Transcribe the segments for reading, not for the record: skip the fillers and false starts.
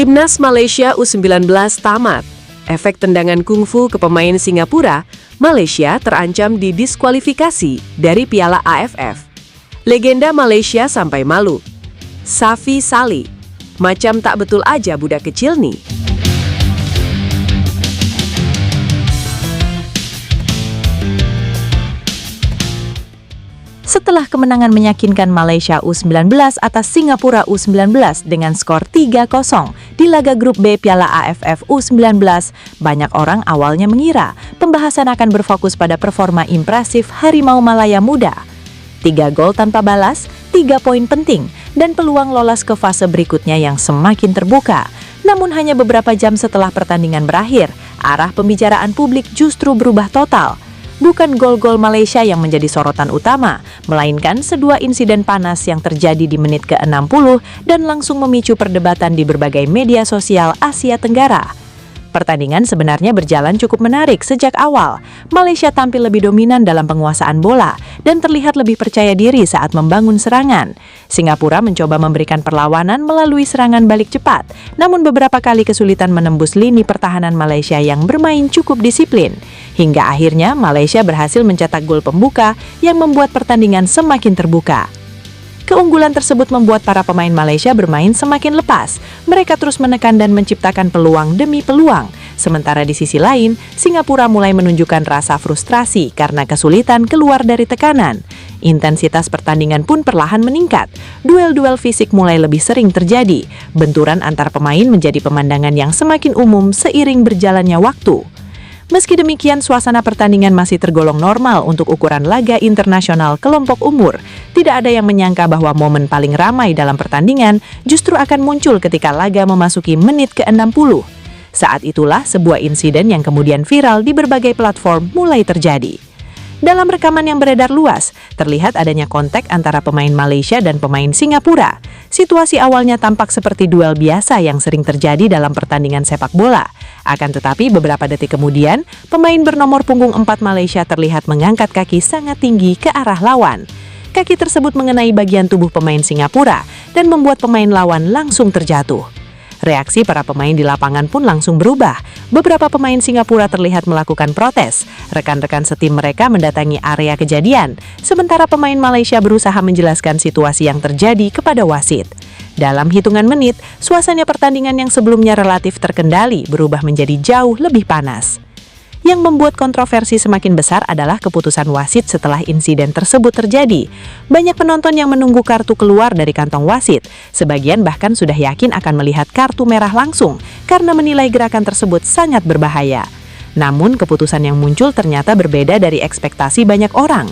Timnas Malaysia U19 tamat. Efek tendangan kungfu ke pemain Singapura, Malaysia terancam didiskualifikasi dari Piala AFF. Legenda Malaysia sampai malu. Safi Salih, macam tak betul aja budak kecil nih. Setelah kemenangan meyakinkan Malaysia U19 atas Singapura U19 dengan skor 3-0 di laga grup B Piala AFF U19, banyak orang awalnya mengira pembahasan akan berfokus pada performa impresif Harimau Malaya Muda. 3 gol tanpa balas, 3 poin penting, dan peluang lolos ke fase berikutnya yang semakin terbuka. Namun hanya beberapa jam setelah pertandingan berakhir, arah pembicaraan publik justru berubah total. Bukan gol-gol Malaysia yang menjadi sorotan utama, melainkan sebuah insiden panas yang terjadi di menit ke-60 dan langsung memicu perdebatan di berbagai media sosial Asia Tenggara. Pertandingan sebenarnya berjalan cukup menarik sejak awal. Malaysia tampil lebih dominan dalam penguasaan bola dan terlihat lebih percaya diri saat membangun serangan. Singapura mencoba memberikan perlawanan melalui serangan balik cepat, namun beberapa kali kesulitan menembus lini pertahanan Malaysia yang bermain cukup disiplin. Hingga akhirnya Malaysia berhasil mencetak gol pembuka yang membuat pertandingan semakin terbuka. Keunggulan tersebut membuat para pemain Malaysia bermain semakin lepas. Mereka terus menekan dan menciptakan peluang demi peluang. Sementara di sisi lain, Singapura mulai menunjukkan rasa frustrasi karena kesulitan keluar dari tekanan. Intensitas pertandingan pun perlahan meningkat. Duel-duel fisik mulai lebih sering terjadi. Benturan antar pemain menjadi pemandangan yang semakin umum seiring berjalannya waktu. Meski demikian, suasana pertandingan masih tergolong normal untuk ukuran laga internasional kelompok umur. Tidak ada yang menyangka bahwa momen paling ramai dalam pertandingan justru akan muncul ketika laga memasuki menit ke-60. Saat itulah sebuah insiden yang kemudian viral di berbagai platform mulai terjadi. Dalam rekaman yang beredar luas, terlihat adanya kontak antara pemain Malaysia dan pemain Singapura. Situasi awalnya tampak seperti duel biasa yang sering terjadi dalam pertandingan sepak bola. Akan tetapi beberapa detik kemudian, pemain bernomor punggung 4 Malaysia terlihat mengangkat kaki sangat tinggi ke arah lawan. Kaki tersebut mengenai bagian tubuh pemain Singapura dan membuat pemain lawan langsung terjatuh. Reaksi para pemain di lapangan pun langsung berubah. Beberapa pemain Singapura terlihat melakukan protes. Rekan-rekan setim mereka mendatangi area kejadian, sementara pemain Malaysia berusaha menjelaskan situasi yang terjadi kepada wasit. Dalam hitungan menit, suasana pertandingan yang sebelumnya relatif terkendali berubah menjadi jauh lebih panas. Yang membuat kontroversi semakin besar adalah keputusan wasit setelah insiden tersebut terjadi. Banyak penonton yang menunggu kartu keluar dari kantong wasit. Sebagian bahkan sudah yakin akan melihat kartu merah langsung karena menilai gerakan tersebut sangat berbahaya. Namun keputusan yang muncul ternyata berbeda dari ekspektasi banyak orang.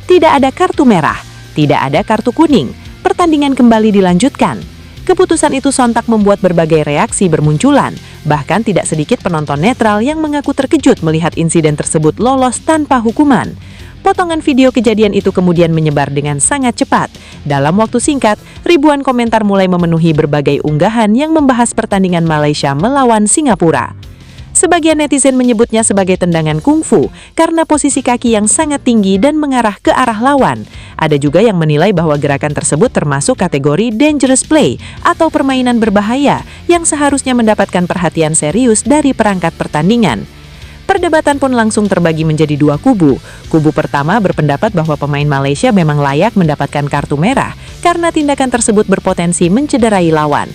Tidak ada kartu merah, tidak ada kartu kuning. Pertandingan kembali dilanjutkan. Keputusan itu sontak membuat berbagai reaksi bermunculan. Bahkan tidak sedikit penonton netral yang mengaku terkejut melihat insiden tersebut lolos tanpa hukuman. Potongan video kejadian itu kemudian menyebar dengan sangat cepat. Dalam waktu singkat, ribuan komentar mulai memenuhi berbagai unggahan yang membahas pertandingan Malaysia melawan Singapura. Sebagian netizen menyebutnya sebagai tendangan kungfu karena posisi kaki yang sangat tinggi dan mengarah ke arah lawan. Ada juga yang menilai bahwa gerakan tersebut termasuk kategori dangerous play atau permainan berbahaya yang seharusnya mendapatkan perhatian serius dari perangkat pertandingan. Perdebatan pun langsung terbagi menjadi dua kubu. Kubu pertama berpendapat bahwa pemain Malaysia memang layak mendapatkan kartu merah karena tindakan tersebut berpotensi mencederai lawan.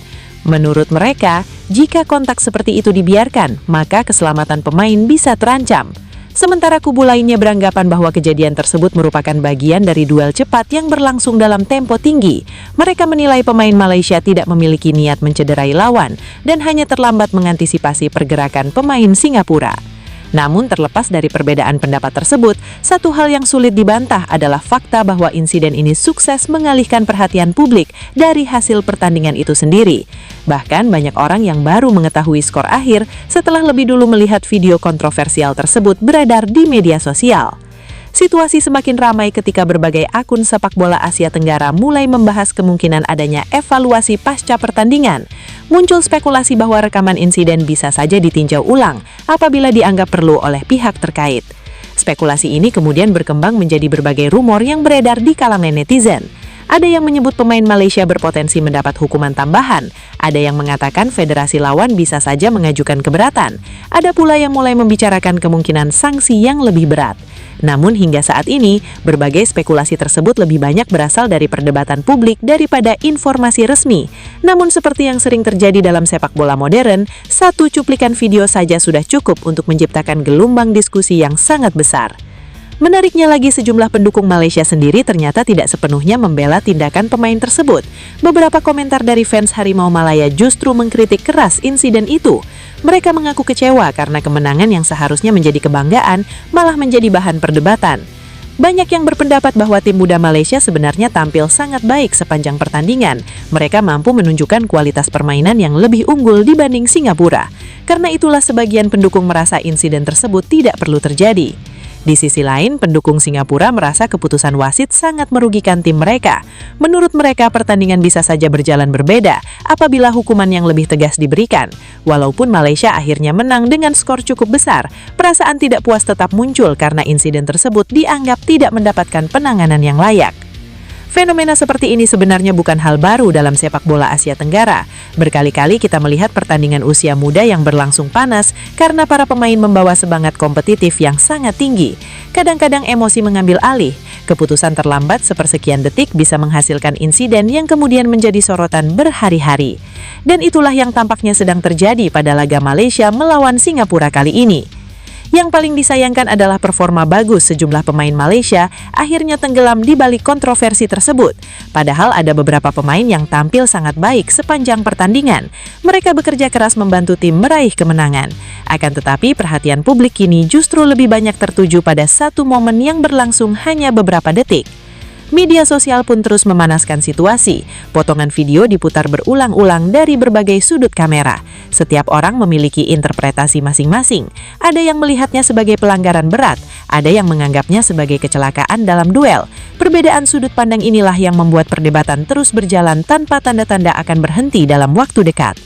Menurut mereka, jika kontak seperti itu dibiarkan, maka keselamatan pemain bisa terancam. Sementara kubu lainnya beranggapan bahwa kejadian tersebut merupakan bagian dari duel cepat yang berlangsung dalam tempo tinggi. Mereka menilai pemain Malaysia tidak memiliki niat mencederai lawan dan hanya terlambat mengantisipasi pergerakan pemain Singapura. Namun terlepas dari perbedaan pendapat tersebut, satu hal yang sulit dibantah adalah fakta bahwa insiden ini sukses mengalihkan perhatian publik dari hasil pertandingan itu sendiri. Bahkan banyak orang yang baru mengetahui skor akhir setelah lebih dulu melihat video kontroversial tersebut beredar di media sosial. Situasi semakin ramai ketika berbagai akun sepak bola Asia Tenggara mulai membahas kemungkinan adanya evaluasi pasca pertandingan. Muncul spekulasi bahwa rekaman insiden bisa saja ditinjau ulang apabila dianggap perlu oleh pihak terkait. Spekulasi ini kemudian berkembang menjadi berbagai rumor yang beredar di kalangan netizen. Ada yang menyebut pemain Malaysia berpotensi mendapat hukuman tambahan. Ada yang mengatakan federasi lawan bisa saja mengajukan keberatan. Ada pula yang mulai membicarakan kemungkinan sanksi yang lebih berat. Namun hingga saat ini, berbagai spekulasi tersebut lebih banyak berasal dari perdebatan publik daripada informasi resmi. Namun seperti yang sering terjadi dalam sepak bola modern, satu cuplikan video saja sudah cukup untuk menciptakan gelombang diskusi yang sangat besar. Menariknya lagi, sejumlah pendukung Malaysia sendiri ternyata tidak sepenuhnya membela tindakan pemain tersebut. Beberapa komentar dari fans Harimau Malaya justru mengkritik keras insiden itu. Mereka mengaku kecewa karena kemenangan yang seharusnya menjadi kebanggaan malah menjadi bahan perdebatan. Banyak yang berpendapat bahwa tim muda Malaysia sebenarnya tampil sangat baik sepanjang pertandingan. Mereka mampu menunjukkan kualitas permainan yang lebih unggul dibanding Singapura. Karena itulah sebagian pendukung merasa insiden tersebut tidak perlu terjadi. Di sisi lain, pendukung Singapura merasa keputusan wasit sangat merugikan tim mereka. Menurut mereka, pertandingan bisa saja berjalan berbeda apabila hukuman yang lebih tegas diberikan. Walaupun Malaysia akhirnya menang dengan skor cukup besar, perasaan tidak puas tetap muncul karena insiden tersebut dianggap tidak mendapatkan penanganan yang layak. Fenomena seperti ini sebenarnya bukan hal baru dalam sepak bola Asia Tenggara. Berkali-kali kita melihat pertandingan usia muda yang berlangsung panas karena para pemain membawa semangat kompetitif yang sangat tinggi. Kadang-kadang emosi mengambil alih. Keputusan terlambat sepersekian detik bisa menghasilkan insiden yang kemudian menjadi sorotan berhari-hari. Dan itulah yang tampaknya sedang terjadi pada laga Malaysia melawan Singapura kali ini. Yang paling disayangkan adalah performa bagus sejumlah pemain Malaysia akhirnya tenggelam di balik kontroversi tersebut. Padahal ada beberapa pemain yang tampil sangat baik sepanjang pertandingan. Mereka bekerja keras membantu tim meraih kemenangan. Akan tetapi perhatian publik kini justru lebih banyak tertuju pada satu momen yang berlangsung hanya beberapa detik. Media sosial pun terus memanaskan situasi. Potongan video diputar berulang-ulang dari berbagai sudut kamera. Setiap orang memiliki interpretasi masing-masing. Ada yang melihatnya sebagai pelanggaran berat, ada yang menganggapnya sebagai kecelakaan dalam duel. Perbedaan sudut pandang inilah yang membuat perdebatan terus berjalan tanpa tanda-tanda akan berhenti dalam waktu dekat.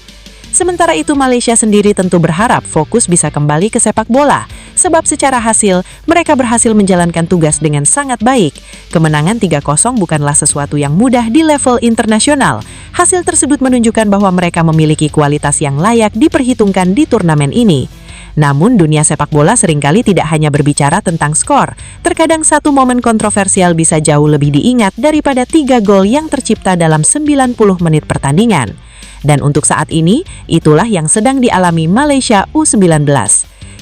Sementara itu, Malaysia sendiri tentu berharap fokus bisa kembali ke sepak bola. Sebab secara hasil, mereka berhasil menjalankan tugas dengan sangat baik. Kemenangan 3-0 bukanlah sesuatu yang mudah di level internasional. Hasil tersebut menunjukkan bahwa mereka memiliki kualitas yang layak diperhitungkan di turnamen ini. Namun dunia sepak bola seringkali tidak hanya berbicara tentang skor. Terkadang satu momen kontroversial bisa jauh lebih diingat daripada 3 gol yang tercipta dalam 90 menit pertandingan. Dan untuk saat ini, itulah yang sedang dialami Malaysia U19.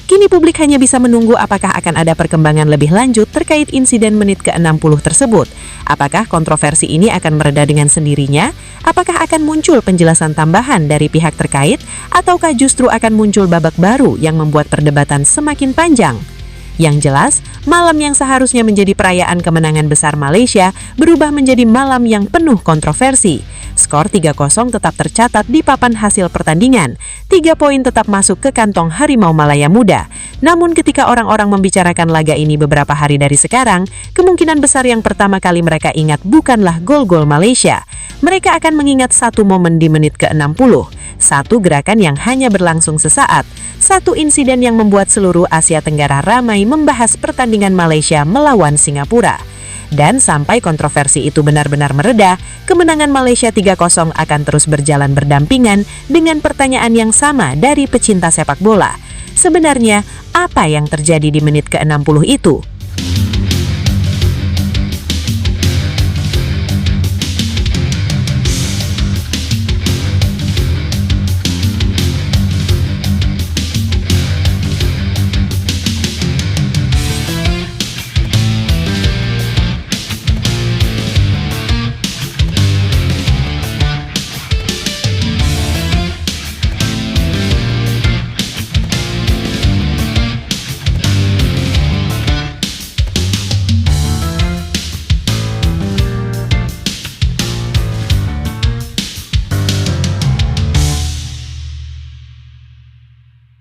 Kini publik hanya bisa menunggu apakah akan ada perkembangan lebih lanjut terkait insiden menit ke-60 tersebut. Apakah kontroversi ini akan mereda dengan sendirinya? Apakah akan muncul penjelasan tambahan dari pihak terkait? Ataukah justru akan muncul babak baru yang membuat perdebatan semakin panjang? Yang jelas, malam yang seharusnya menjadi perayaan kemenangan besar Malaysia berubah menjadi malam yang penuh kontroversi. Skor 3-0 tetap tercatat di papan hasil pertandingan. 3 poin tetap masuk ke kantong Harimau Malaya Muda. Namun ketika orang-orang membicarakan laga ini beberapa hari dari sekarang, kemungkinan besar yang pertama kali mereka ingat bukanlah gol-gol Malaysia. Mereka akan mengingat satu momen di menit ke-60. Satu gerakan yang hanya berlangsung sesaat. Satu insiden yang membuat seluruh Asia Tenggara ramai membahas pertandingan Malaysia melawan Singapura. Dan sampai kontroversi itu benar-benar mereda, kemenangan Malaysia 3-0 akan terus berjalan berdampingan dengan pertanyaan yang sama dari pecinta sepak bola. Sebenarnya, apa yang terjadi di menit ke-60 itu?